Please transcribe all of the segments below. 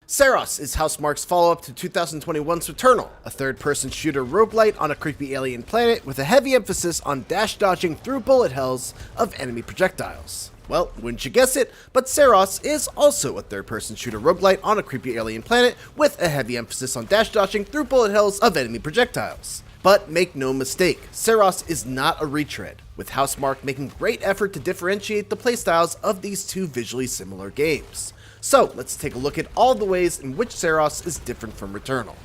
Saros is Housemarque's follow-up to 2021's Returnal, a third-person shooter roguelite on a creepy alien planet with a heavy emphasis on dash dodging through bullet hells of enemy projectiles. Well, wouldn't you guess it, but Saros is also a third-person shooter roguelite on a creepy alien planet with a heavy emphasis on dash dodging through bullet hells of enemy projectiles. But make no mistake, Saros is not a retread, with Housemarque making great effort to differentiate the playstyles of these two visually similar games. So let's take a look at all the ways in which Saros is different from Returnal.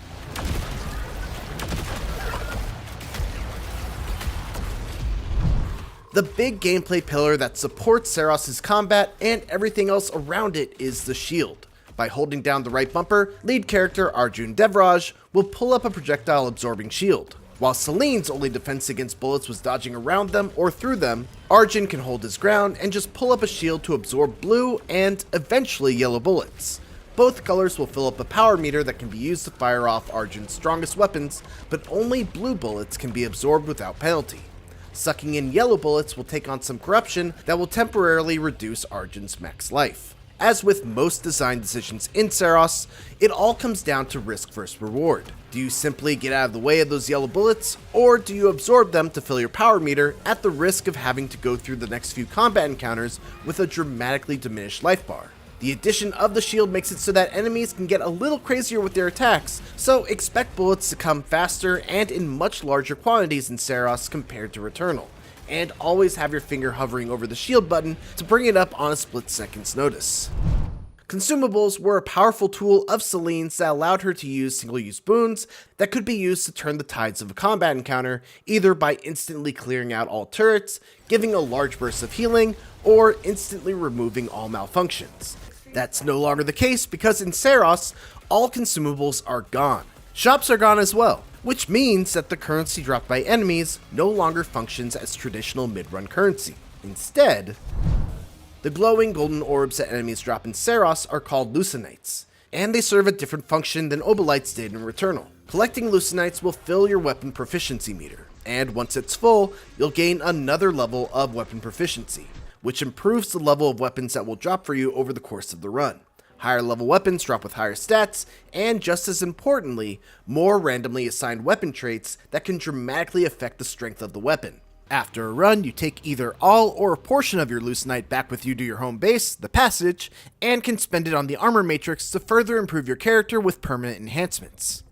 The big gameplay pillar that supports Saros' combat and everything else around it is the shield. By holding down the right bumper, lead character Arjun Devraj will pull up a projectile absorbing shield. While Celine's only defense against bullets was dodging around them or through them, Arjun can hold his ground and just pull up a shield to absorb blue and eventually yellow bullets. Both colors will fill up a power meter that can be used to fire off Arjun's strongest weapons, but only blue bullets can be absorbed without penalty. Sucking in yellow bullets will take on some corruption that will temporarily reduce Arjun's max life. As with most design decisions in Saros, it all comes down to risk versus reward. Do you simply get out of the way of those yellow bullets, or do you absorb them to fill your power meter at the risk of having to go through the next few combat encounters with a dramatically diminished life bar? The addition of the shield makes it so that enemies can get a little crazier with their attacks, so expect bullets to come faster and in much larger quantities in Saros compared to Returnal. And always have your finger hovering over the shield button to bring it up on a split second's notice. Consumables were a powerful tool of Celine's that allowed her to use single-use boons that could be used to turn the tides of a combat encounter, either by instantly clearing out all turrets, giving a large burst of healing, or instantly removing all malfunctions. That's no longer the case because in Saros, all consumables are gone. Shops are gone as well, which means that the currency dropped by enemies no longer functions as traditional mid-run currency. Instead, the glowing golden orbs that enemies drop in Saros are called Lucinites, and they serve a different function than Obolites did in Returnal. Collecting Lucinites will fill your weapon proficiency meter, and once it's full, you'll gain another level of weapon proficiency, which improves the level of weapons that will drop for you over the course of the run. Higher level weapons drop with higher stats, and just as importantly, more randomly assigned weapon traits that can dramatically affect the strength of the weapon. After a run, you take either all or a portion of your Lucinite back with you to your home base, the Passage, and can spend it on the armor matrix to further improve your character with permanent enhancements.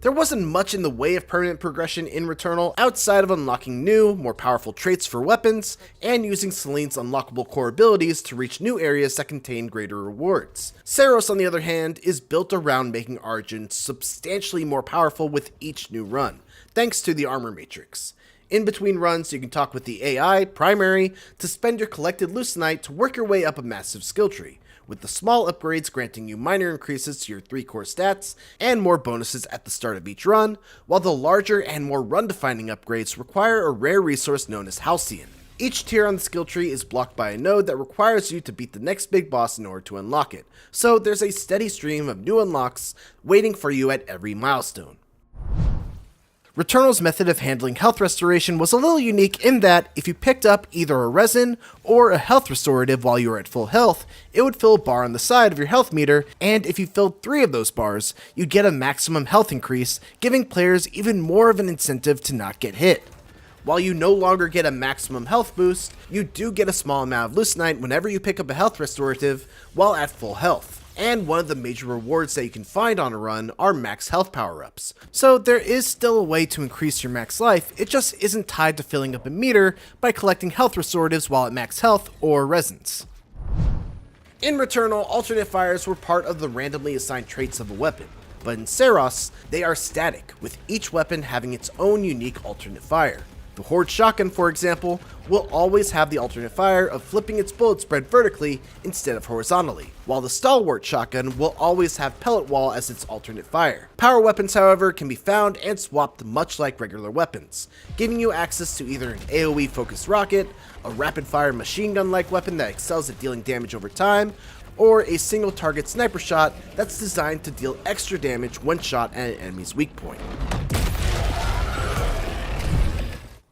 There wasn't much in the way of permanent progression in Returnal outside of unlocking new, more powerful traits for weapons, and using Celine's unlockable core abilities to reach new areas that contain greater rewards. Saros, on the other hand, is built around making Arjun substantially more powerful with each new run, thanks to the armor matrix. In between runs, you can talk with the AI, primary, to spend your collected Lucinite to work your way up a massive skill tree, with the small upgrades granting you minor increases to your 3 core stats and more bonuses at the start of each run, while the larger and more run-defining upgrades require a rare resource known as Halcyon. Each tier on the skill tree is blocked by a node that requires you to beat the next big boss in order to unlock it, so there's a steady stream of new unlocks waiting for you at every milestone. Returnal's method of handling health restoration was a little unique in that if you picked up either a resin or a health restorative while you were at full health, it would fill a bar on the side of your health meter, and if you filled 3 of those bars, you'd get a maximum health increase, giving players even more of an incentive to not get hit. While you no longer get a maximum health boost, you do get a small amount of Lucinite whenever you pick up a health restorative while at full health. And one of the major rewards that you can find on a run are max health power-ups. So there is still a way to increase your max life, it just isn't tied to filling up a meter by collecting health restoratives while at max health or resins. In Returnal, alternate fires were part of the randomly assigned traits of a weapon, but in Saros, they are static, with each weapon having its own unique alternate fire. The Horde shotgun, for example, will always have the alternate fire of flipping its bullet spread vertically instead of horizontally, while the Stalwart shotgun will always have pellet wall as its alternate fire. Power weapons, however, can be found and swapped much like regular weapons, giving you access to either an AoE focused rocket, a rapid fire machine gun like weapon that excels at dealing damage over time, or a single target sniper shot that's designed to deal extra damage when shot at an enemy's weak point.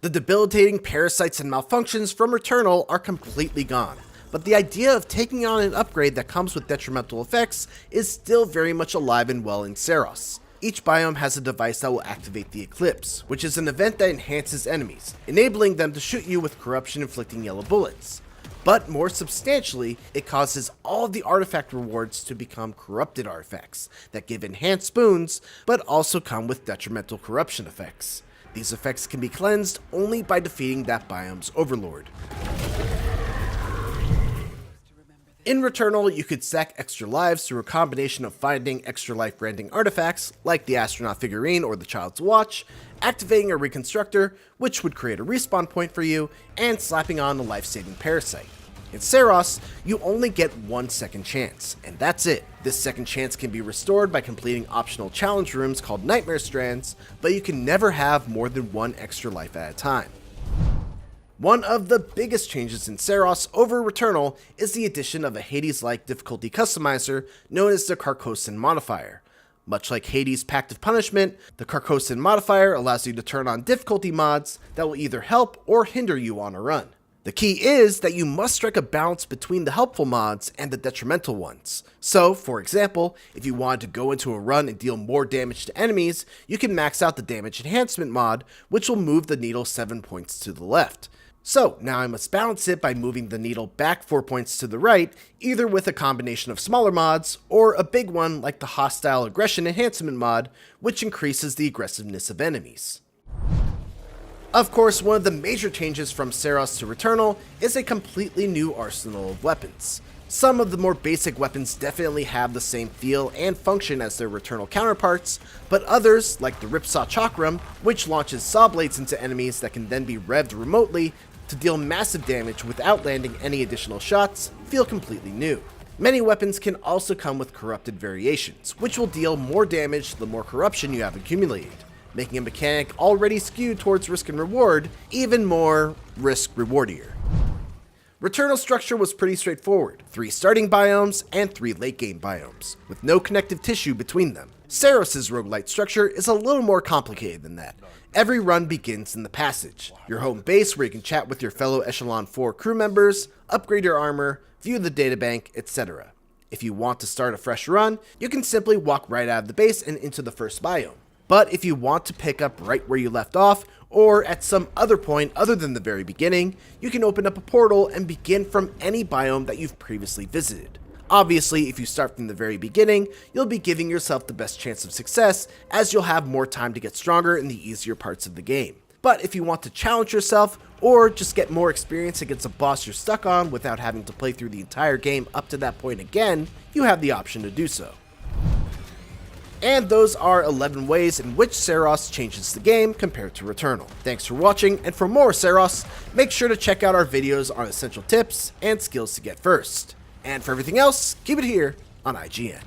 The debilitating parasites and malfunctions from Returnal are completely gone, but the idea of taking on an upgrade that comes with detrimental effects is still very much alive and well in Saros. Each biome has a device that will activate the Eclipse, which is an event that enhances enemies, enabling them to shoot you with corruption-inflicting yellow bullets. But more substantially, it causes all of the artifact rewards to become corrupted artifacts that give enhanced boons, but also come with detrimental corruption effects. These effects can be cleansed only by defeating that biome's overlord. In Returnal, you could stack extra lives through a combination of finding extra life granting artifacts, like the astronaut figurine or the child's watch, activating a reconstructor, which would create a respawn point for you, and slapping on a life-saving parasite. In Saros, you only get 1 second chance, and that's it. This second chance can be restored by completing optional challenge rooms called Nightmare Strands, but you can never have more than 1 extra life at a time. One of the biggest changes in Saros over Returnal is the addition of a Hades-like difficulty customizer known as the Carcosan modifier. Much like Hades' Pact of Punishment, the Carcosan modifier allows you to turn on difficulty mods that will either help or hinder you on a run. The key is that you must strike a balance between the helpful mods and the detrimental ones. So, for example, if you wanted to go into a run and deal more damage to enemies, you can max out the damage enhancement mod, which will move the needle 7 points to the left. So, now I must balance it by moving the needle back 4 points to the right, either with a combination of smaller mods, or a big one like the Hostile Aggression Enhancement mod, which increases the aggressiveness of enemies. Of course, one of the major changes from Saros to Returnal is a completely new arsenal of weapons. Some of the more basic weapons definitely have the same feel and function as their Returnal counterparts, but others, like the Ripsaw Chakram, which launches saw blades into enemies that can then be revved remotely to deal massive damage without landing any additional shots, feel completely new. Many weapons can also come with corrupted variations, which will deal more damage the more corruption you have accumulated, making a mechanic already skewed towards risk and reward even more risk-rewardier. Returnal's structure was pretty straightforward, 3 starting biomes and 3 late-game biomes, with no connective tissue between them. Saros' roguelite structure is a little more complicated than that. Every run begins in the passage, your home base where you can chat with your fellow Echelon 4 crew members, upgrade your armor, view the databank, etc. If you want to start a fresh run, you can simply walk right out of the base and into the first biome. But if you want to pick up right where you left off, or at some other point other than the very beginning, you can open up a portal and begin from any biome that you've previously visited. Obviously, if you start from the very beginning, you'll be giving yourself the best chance of success, as you'll have more time to get stronger in the easier parts of the game. But if you want to challenge yourself, or just get more experience against a boss you're stuck on without having to play through the entire game up to that point again, you have the option to do so. And those are 11 ways in which Saros changes the game compared to Returnal. Thanks for watching, and for more Saros, make sure to check out our videos on essential tips and skills to get first. And for everything else, keep it here on IGN.